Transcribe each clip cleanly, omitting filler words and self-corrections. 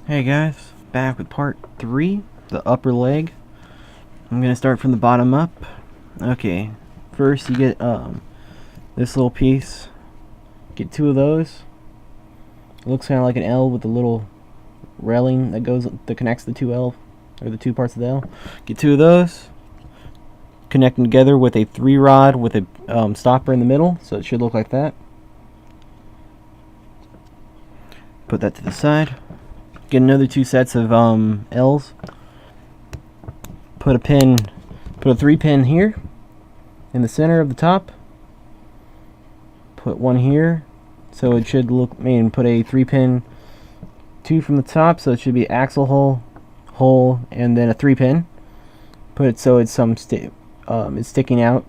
Hey guys, back with part 3, the upper leg. I'm gonna start from the bottom up. Okay, first you get this little piece. Get 2 of those. It looks kind of like an L with a little railing that connects the 2 L, or the 2 parts of the L. Get 2 of those. Connect them together with a 3 rod with a stopper in the middle, so it should look like that. Put that to the side. Get another 2 sets of L's. Put a 3-pin here in the center of the top. Put one here, so it should look. Put a 3-pin, 2 from the top, so it should be axle hole, and then a 3-pin. Put it so it's it's sticking out,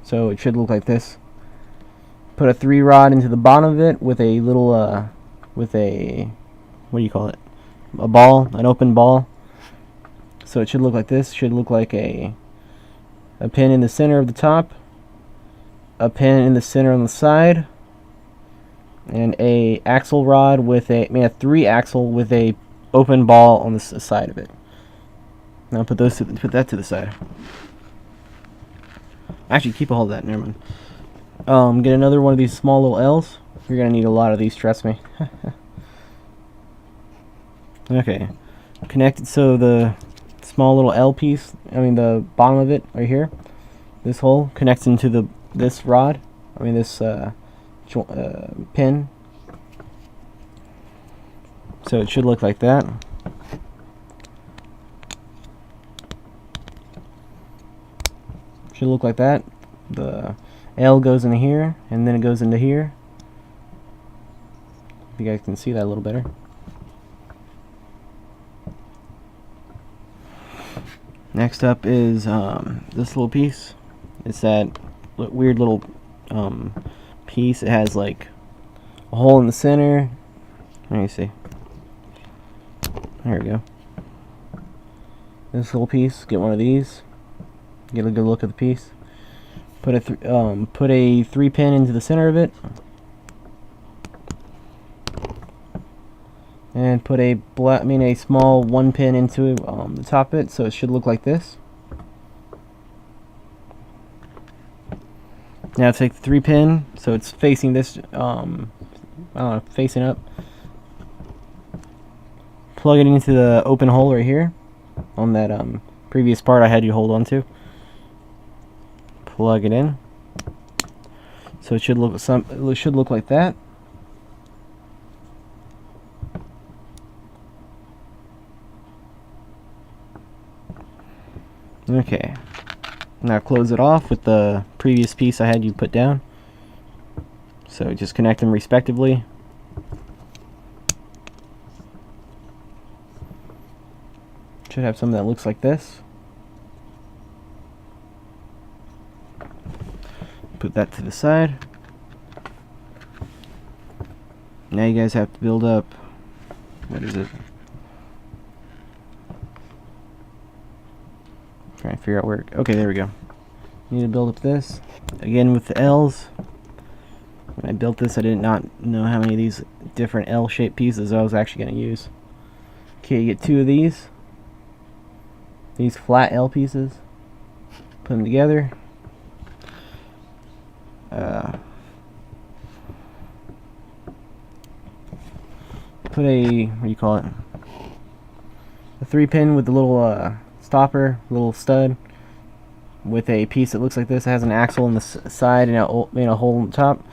so it should look like this. Put a 3 rod into the bottom of it with a little what do you call it? A ball, an open ball. So it should look like this. Should look like a pin in the center of the top, a pin in the center on the side, and a axle rod with a 3-axle with a open ball on the side of it. Now put that to the side. Actually, keep a hold of that. Never mind. Get another one of these small little L's. You're gonna need a lot of these. Trust me. Okay, connect it so the small little L piece, the bottom of it right here, this hole connects into this rod, this pin. So it should look like that. Should look like that. The L goes into here, and then it goes into here. If you guys can see that a little better. Next up is this little piece. It's that weird little piece. It has like a hole in the center. Let me see. There we go. This little piece. Get one of these. Get a good look at the piece. Put a 3-pin into the center of it. And put a small 1-pin into the top of it, so it should look like this. Now take the 3-pin, so it's facing this, facing up. Plug it into the open hole right here, on that previous part I had you hold on to. Plug it in, so it should look like that. Okay, now close it off with the previous piece I had you put down. So just connect them respectively. Should have something that looks like this. Put that to the side. Now you guys have to build up, what is it? Trying to figure out where. Okay, there we go. Need to build up this again with the L's. When I built this, I did not know how many of these different L-shaped pieces I was actually going to use. Okay, you get 2 of these flat L pieces. Put them together. Put a a 3-pin with the little stopper, little stud, with a piece that looks like this. It has an axle on the side and a hole on the top.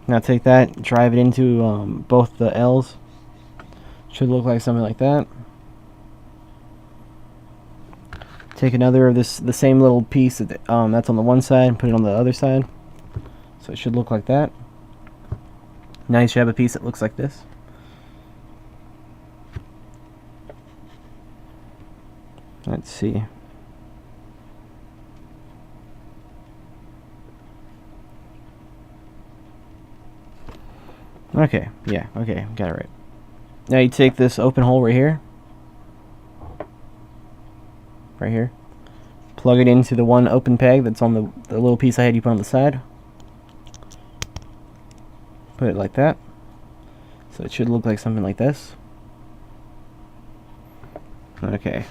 Now take that, drive it into both the L's. Should look like something like that. Take another of the same little piece that's on the one side and put it on the other side. So it should look like that. Now you should have a piece that looks like this. Let's see. Okay, yeah, okay, got it right. Now you take this open hole right here. Right here. Plug it into the one open peg that's on the little piece I had you put on the side. Put it like that. So it should look like something like this. Okay.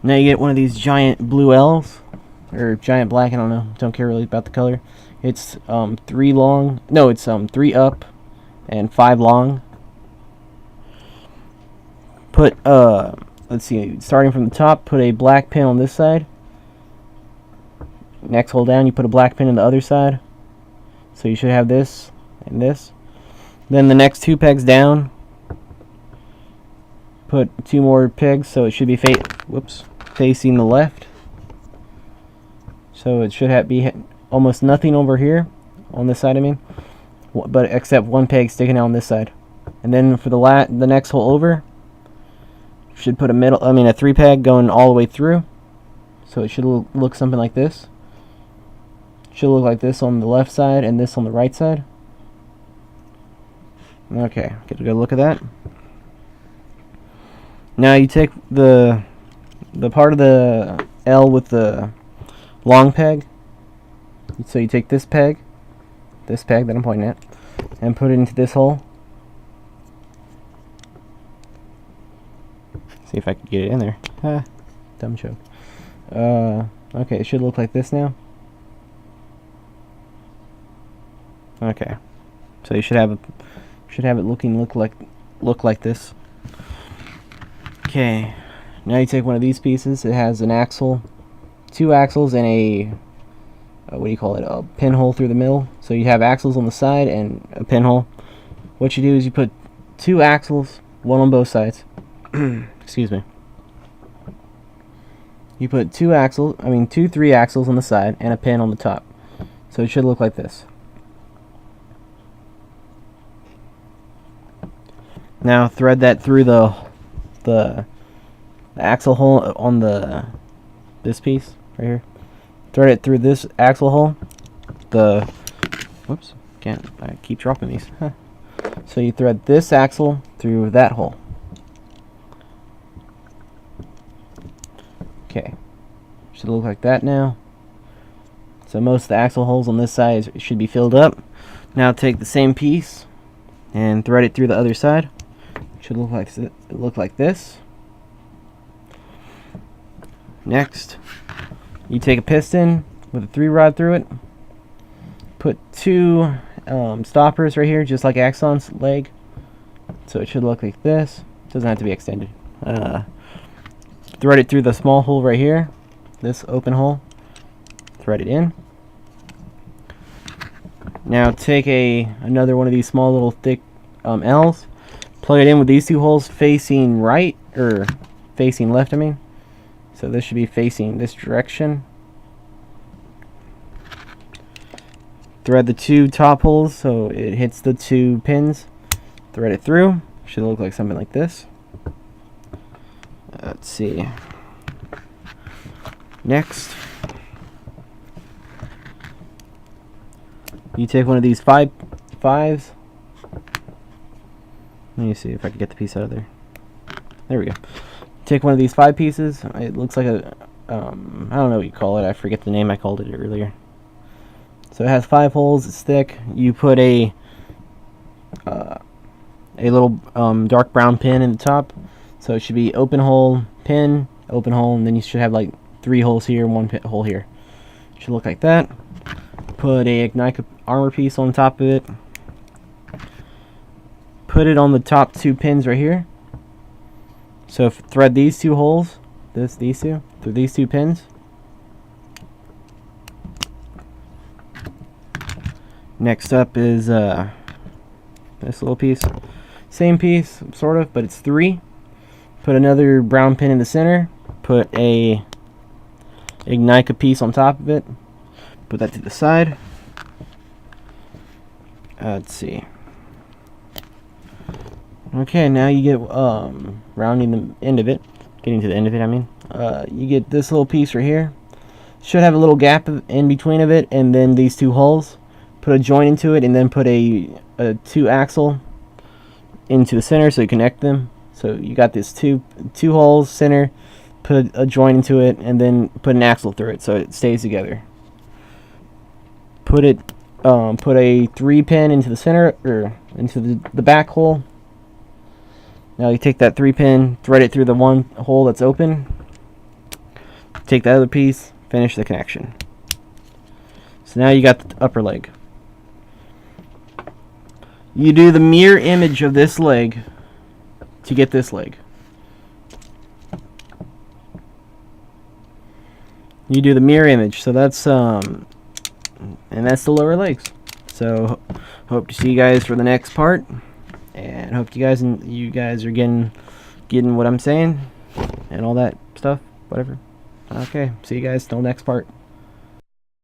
Now you get one of these giant blue L's, or giant black, I don't know, don't care really about the color. It's 3 long, no, it's 3 up and 5 long. Put, let's see, starting from the top, put a black pin on this side. Next hole down, you put a black pin on the other side. So you should have this and this. Then the next 2 pegs down, put 2 more pegs, so it should be facing the left. So it should be almost nothing over here on this side, I mean, but except 1 peg sticking out on this side. And then for the next hole over, should put a 3 peg going all the way through. So it should look something like this. Should look like this on the left side and this on the right side. Okay, get a good look at that. Now you take the part of the L with the long peg. So you take this peg that I'm pointing at, and put it into this hole. See if I can get it in there. Ah, dumb joke. Okay, it should look like this now. Okay, so you should have it look like this. Okay, now you take one of these pieces. It has an axle, 2 axles, and a a pinhole through the middle. So you have axles on the side and a pinhole. What you do is you put 2 axles, 1 on both sides. Excuse me. You put 2 3 axles on the side and a pin on the top. So it should look like this. Now thread that through the axle hole on this piece right here. Thread it through this axle hole. I keep dropping these. Huh. So you thread this axle through that hole. Okay, should look like that now. So most of the axle holes on this side should be filled up. Now take the same piece and thread it through the other side. Should look like this. Next, you take a piston with a 3-rod through it. Put 2 stoppers right here, just like Axon's leg. So it should look like this. Doesn't have to be extended. Thread it through the small hole right here, this open hole. Thread it in. Now take another one of these small little thick L's. Plug it in with these 2 holes facing right, or facing left, I mean. So this should be facing this direction. Thread the 2 top holes so it hits the 2 pins. Thread it through. Should look like something like this. Let's see. Next, you take one of these fives. Let me see if I can get the piece out of there. There we go. Take one of these 5 pieces. It looks like a, I don't know what you call it. I forget the name I called it earlier. So it has 5 holes. It's thick. You put a little dark brown pin in the top. So it should be open hole, pin, open hole, and then you should have like 3 holes here, 1 hole here. It should look like that. Put a Ignite armor piece on top of it. Put it on the top 2 pins right here. So thread these 2 holes, these 2, through these 2 pins. Next up is this little piece. Same piece, sort of, but it's 3. Put another brown pin in the center. Put a Ignite piece on top of it. Put that to the side. Let's see. Okay, now you get rounding the end of it. Getting to the end of it, I mean. You get this little piece right here. Should have a little gap in between of it, and then these 2 holes. Put a joint into it, and then put a 2 axle into the center so you connect them. So you got this two holes, center. Put a joint into it, and then put an axle through it so it stays together. Put a 3 pin into the center, or into the back hole. Now you take that 3-pin, thread it through the one hole that's open, take the other piece, finish the connection. So now you got the upper leg. You do the mirror image of this leg to get this leg. You do the mirror image, so that's and that's the lower legs. So hope to see you guys for the next part, and hope you guys are getting what I'm saying and all that stuff, whatever. Okay, see you guys till next part.